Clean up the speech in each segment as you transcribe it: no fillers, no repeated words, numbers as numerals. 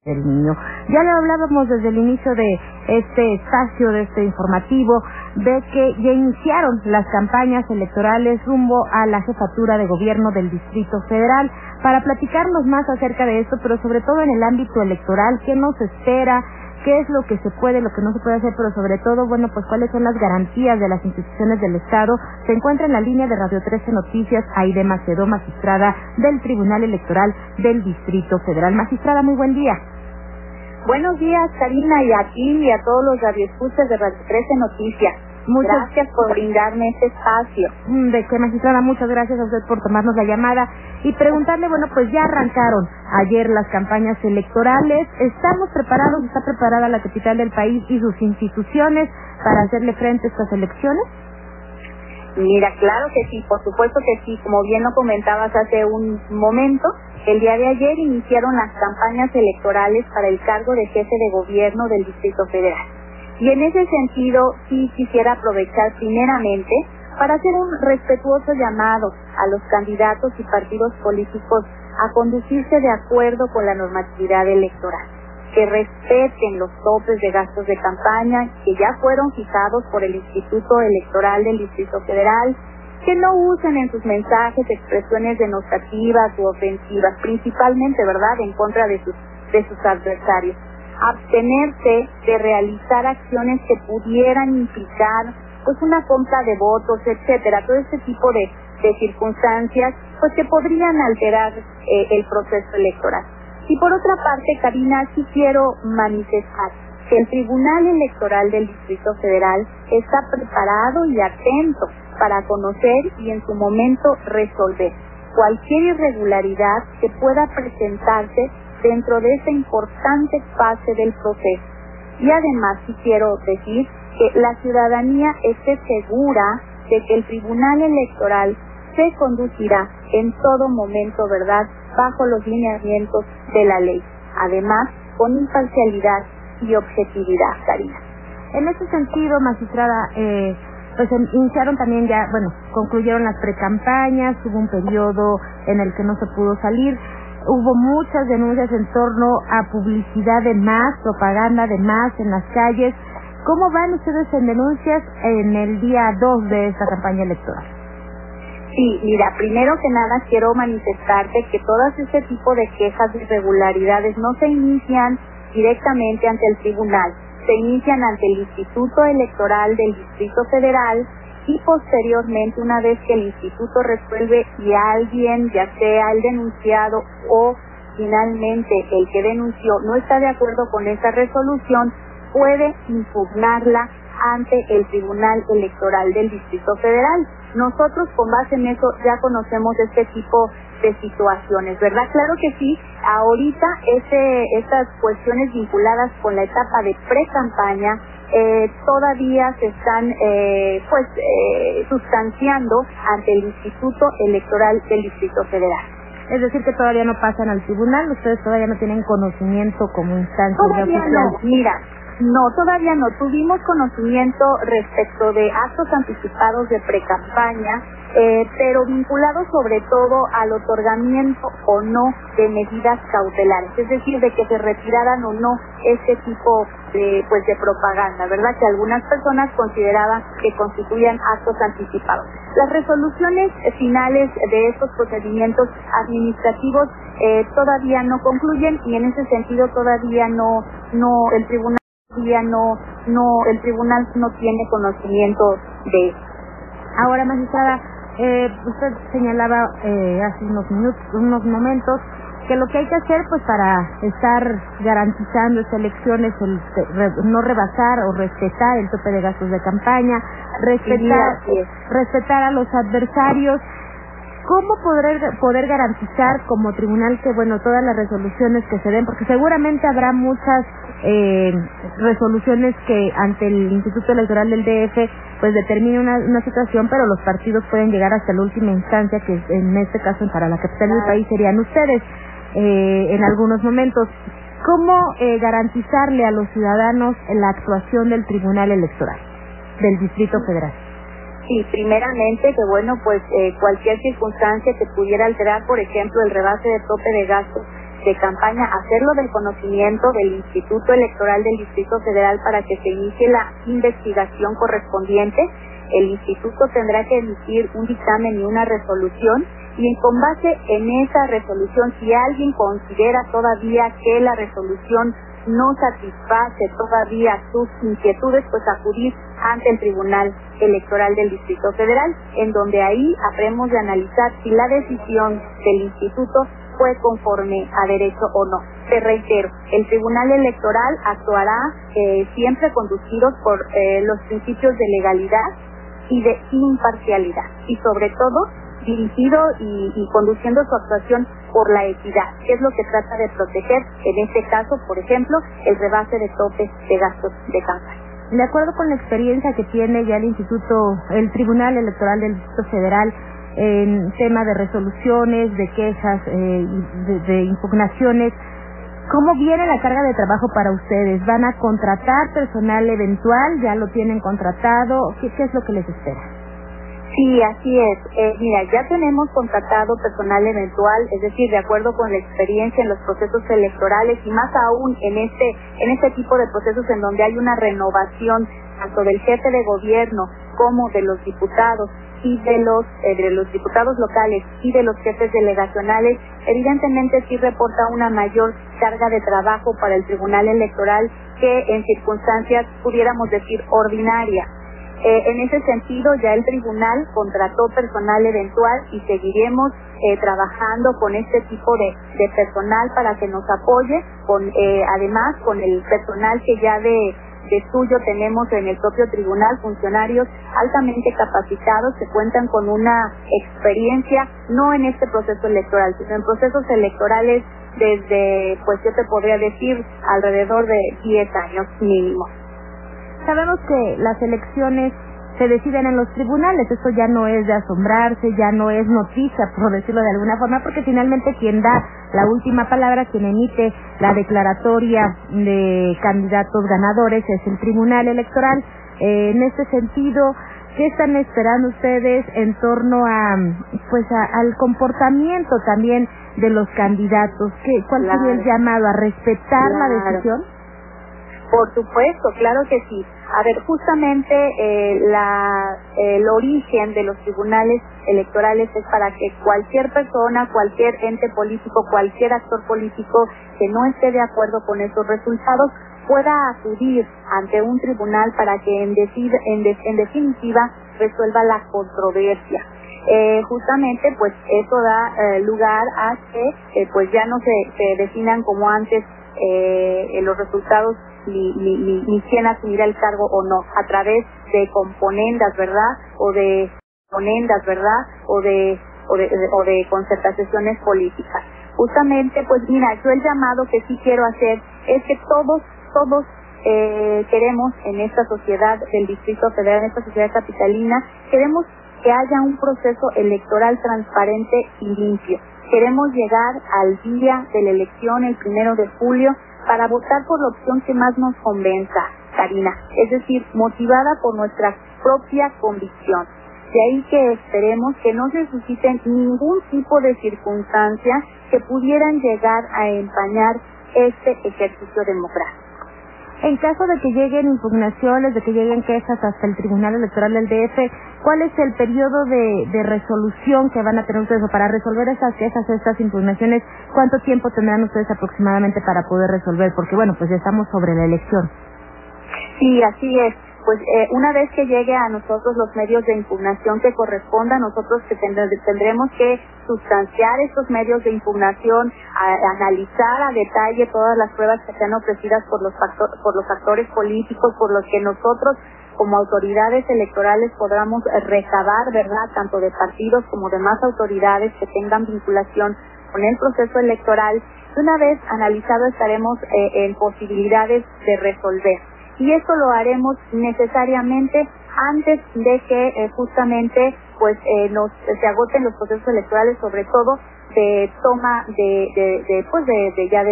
del niño. Ya lo hablábamos desde el inicio de este espacio, de este informativo, de que ya iniciaron las campañas electorales rumbo a la jefatura de gobierno del Distrito Federal. Para platicarnos más acerca de esto, pero sobre todo en el ámbito electoral, qué nos espera, qué es lo que se puede, lo que no se puede hacer, pero sobre todo, bueno, pues cuáles son las garantías de las instituciones del Estado. Se encuentra en la línea de Radio 13 Noticias Aide Macedo, magistrada del Tribunal Electoral del Distrito Federal. Magistrada, muy buen día. Buenos días, Karina, y a ti y a todos los radioescuchas de Radio 13 Noticias. Gracias por brindarme este espacio. De qué, magistrada, muchas gracias a usted por tomarnos la llamada y preguntarle, bueno, pues ya arrancaron ayer las campañas electorales. ¿Estamos preparados, está preparada la capital del país y sus instituciones para hacerle frente a estas elecciones? Mira, claro que sí, por supuesto que sí. Como bien lo comentabas hace un momento, el día de ayer iniciaron las campañas electorales para el cargo de jefe de gobierno del Distrito Federal. Y en ese sentido, sí quisiera aprovechar primeramente para hacer un respetuoso llamado a los candidatos y partidos políticos a conducirse de acuerdo con la normatividad electoral, que respeten los topes de gastos de campaña que ya fueron fijados por el Instituto Electoral del Distrito Federal, que no usen en sus mensajes expresiones denotativas u ofensivas, principalmente, ¿verdad?, en contra de sus adversarios. Abstenerse de realizar acciones que pudieran implicar pues una compra de votos, etcétera, todo este tipo de circunstancias pues que podrían alterar el proceso electoral. Y por otra parte, Karina, sí quiero manifestar que el Tribunal Electoral del Distrito Federal está preparado y atento para conocer y en su momento resolver cualquier irregularidad que pueda presentarse dentro de esta importante fase del proceso. Y además sí quiero decir que la ciudadanía esté segura de que el Tribunal Electoral se conducirá en todo momento, ¿verdad?, bajo los lineamientos de la ley. Además, con imparcialidad y objetividad, Karina. En ese sentido, magistrada, pues iniciaron también ya, bueno, concluyeron las precampañas, hubo un periodo en el que no se pudo salir. Hubo muchas denuncias en torno a publicidad de más, propaganda de más en las calles. ¿Cómo van ustedes en denuncias en el día 2 de esta campaña electoral? Sí, mira, primero que nada quiero manifestarte que todas este tipo de quejas de irregularidades no se inician directamente ante el tribunal, se inician ante el Instituto Electoral del Distrito Federal y posteriormente, una vez que el instituto resuelve y alguien, ya sea el denunciado o finalmente el que denunció, no está de acuerdo con esa resolución, puede impugnarla ante el Tribunal Electoral del Distrito Federal. Nosotros, con base en eso, ya conocemos este tipo de situaciones, ¿verdad? Claro que sí. Ahorita estas cuestiones vinculadas con la etapa de pre-campaña todavía se están sustanciando ante el Instituto Electoral del Distrito Federal. Es decir, que todavía no pasan al tribunal, ustedes todavía no tienen conocimiento como instancia oficial. No, mira, no, todavía no. Tuvimos conocimiento respecto de actos anticipados de precampaña, pero vinculados sobre todo al otorgamiento o no de medidas cautelares, es decir, de que se retiraran o no este tipo de propaganda, ¿verdad?, que algunas personas consideraban que constituían actos anticipados. Las resoluciones finales de estos procedimientos administrativos todavía no concluyen y en ese sentido todavía el tribunal no tiene conocimiento de eso. Ahora, magistrada, usted señalaba hace unos momentos que lo que hay que hacer pues para estar garantizando estas elecciones, no rebasar o respetar el tope de gastos de campaña, respetar a los adversarios. ¿Cómo poder garantizar como tribunal que, bueno, todas las resoluciones que se den, porque seguramente habrá muchas resoluciones que ante el Instituto Electoral del DF pues determine una situación, pero los partidos pueden llegar hasta la última instancia, que en este caso para la capital del país serían ustedes en algunos momentos? ¿Cómo garantizarle a los ciudadanos la actuación del Tribunal Electoral del Distrito Federal? Sí, primeramente que cualquier circunstancia que pudiera alterar, por ejemplo, el rebase de tope de gastos, de campaña, hacerlo del conocimiento del Instituto Electoral del Distrito Federal para que se inicie la investigación correspondiente. El instituto tendrá que emitir un dictamen y una resolución, y con base en esa resolución, si alguien considera todavía que la resolución no satisface todavía sus inquietudes, pues acudir ante el Tribunal Electoral del Distrito Federal, en donde ahí habremos de analizar si la decisión del instituto fue conforme a derecho o no. Te reitero, el Tribunal Electoral actuará siempre conducidos por los principios de legalidad y de imparcialidad, y sobre todo dirigido y conduciendo su actuación por la equidad, que es lo que trata de proteger, en este caso, por ejemplo, el rebase de topes de gastos de campaña. De acuerdo con la experiencia que tiene ya el Tribunal Electoral del Distrito Federal en tema de resoluciones, de quejas, de impugnaciones, ¿cómo viene la carga de trabajo para ustedes? ¿Van a contratar personal eventual? ¿Ya lo tienen contratado? ¿Qué es lo que les espera? Sí, así es. Mira, ya tenemos contratado personal eventual, es decir, de acuerdo con la experiencia en los procesos electorales, y más aún en este tipo de procesos en donde hay una renovación tanto del jefe de gobierno como de los diputados y de los diputados locales y de los jefes delegacionales. Evidentemente sí reporta una mayor carga de trabajo para el Tribunal Electoral que en circunstancias, pudiéramos decir, ordinarias. En ese sentido, ya el tribunal contrató personal eventual y seguiremos trabajando con este tipo de personal para que nos apoye, además con el personal que ya de suyo tenemos en el propio tribunal, funcionarios altamente capacitados que cuentan con una experiencia, no en este proceso electoral, sino en procesos electorales desde, pues yo te podría decir, alrededor de 10 años mínimo. Sabemos que las elecciones se deciden en los tribunales, esto ya no es de asombrarse, ya no es noticia, por decirlo de alguna forma, porque finalmente quien da la última palabra, quien emite la declaratoria de candidatos ganadores es el Tribunal Electoral. En este sentido, ¿qué están esperando ustedes en torno al comportamiento también de los candidatos? ¿Cuál sería el llamado a respetar la decisión? Por supuesto, claro que sí. A ver, justamente el origen de los tribunales electorales es para que cualquier persona, cualquier ente político, cualquier actor político que no esté de acuerdo con esos resultados pueda acudir ante un tribunal para que en definitiva resuelva la controversia. Justamente pues eso da lugar a que pues ya no se definan como antes los resultados ni quién asumirá el cargo o no, a través de componendas, ¿verdad? O de concertaciones políticas. Justamente, pues mira, yo el llamado que sí quiero hacer es que todos queremos en esta sociedad del Distrito Federal, en esta sociedad capitalina, queremos que haya un proceso electoral transparente y limpio. Queremos llegar al día de la elección, el 1 de julio, para votar por la opción que más nos convenza, Karina, es decir, motivada por nuestra propia convicción. De ahí que esperemos que no se susciten ningún tipo de circunstancia que pudieran llegar a empañar este ejercicio democrático. En caso de que lleguen impugnaciones, de que lleguen quejas hasta el Tribunal Electoral del DF, ¿cuál es el periodo de resolución que van a tener ustedes? O para resolver esas quejas, estas impugnaciones, ¿cuánto tiempo tendrán ustedes aproximadamente para poder resolver? Porque bueno, pues ya estamos sobre la elección. Sí, así es. Pues una vez que llegue a nosotros los medios de impugnación que correspondan, nosotros tendremos que sustanciar estos medios de impugnación, analizar a detalle todas las pruebas que sean ofrecidas por los actores políticos, por los que nosotros como autoridades electorales podamos recabar, ¿verdad?, tanto de partidos como de más autoridades que tengan vinculación con el proceso electoral. Una vez analizado estaremos en posibilidades de resolver. Y esto lo haremos necesariamente antes de que justamente pues se agoten los procesos electorales, sobre todo de toma de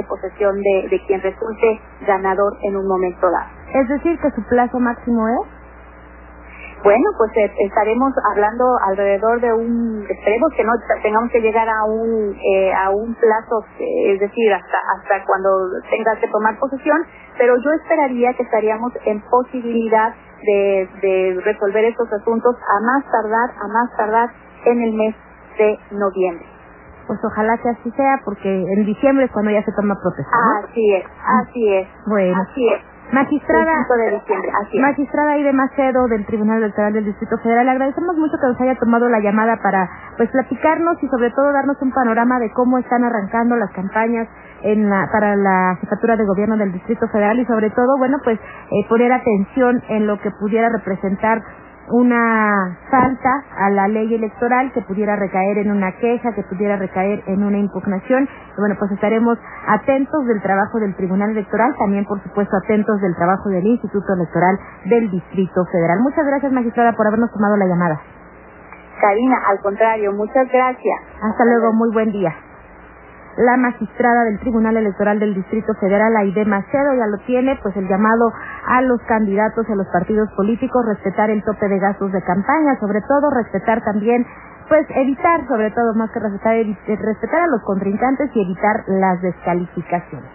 posesión de quien resulte ganador en un momento dado. Es decir, que su plazo máximo es Bueno, pues estaremos hablando alrededor de esperemos que no tengamos que llegar a un plazo, es decir, hasta cuando tengas que tomar posesión, pero yo esperaría que estaríamos en posibilidad de resolver estos asuntos a más tardar en el mes de noviembre. Pues ojalá que así sea, porque en diciembre es cuando ya se toma protesta, ¿no? Así es. Bueno. Así es. Magistrada, el 5 de diciembre, así es. Magistrada Aide Macedo del Tribunal Electoral del Distrito Federal, le agradecemos mucho que nos haya tomado la llamada para platicarnos y sobre todo darnos un panorama de cómo están arrancando las campañas para la jefatura de gobierno del Distrito Federal y sobre todo, poner atención en lo que pudiera representar una falta a la ley electoral, que pudiera recaer en una queja, que pudiera recaer en una impugnación. Bueno, pues estaremos atentos del trabajo del Tribunal Electoral, también por supuesto atentos del trabajo del Instituto Electoral del Distrito Federal. Muchas gracias, magistrada, por habernos tomado la llamada. Karina, al contrario, muchas gracias. Hasta luego, muy buen día. La magistrada del Tribunal Electoral del Distrito Federal, Aide Macedo, ya lo tiene, pues el llamado a los candidatos y a los partidos políticos, respetar el tope de gastos de campaña, sobre todo respetar también, evitar, sobre todo más que respetar a los contrincantes y evitar las descalificaciones.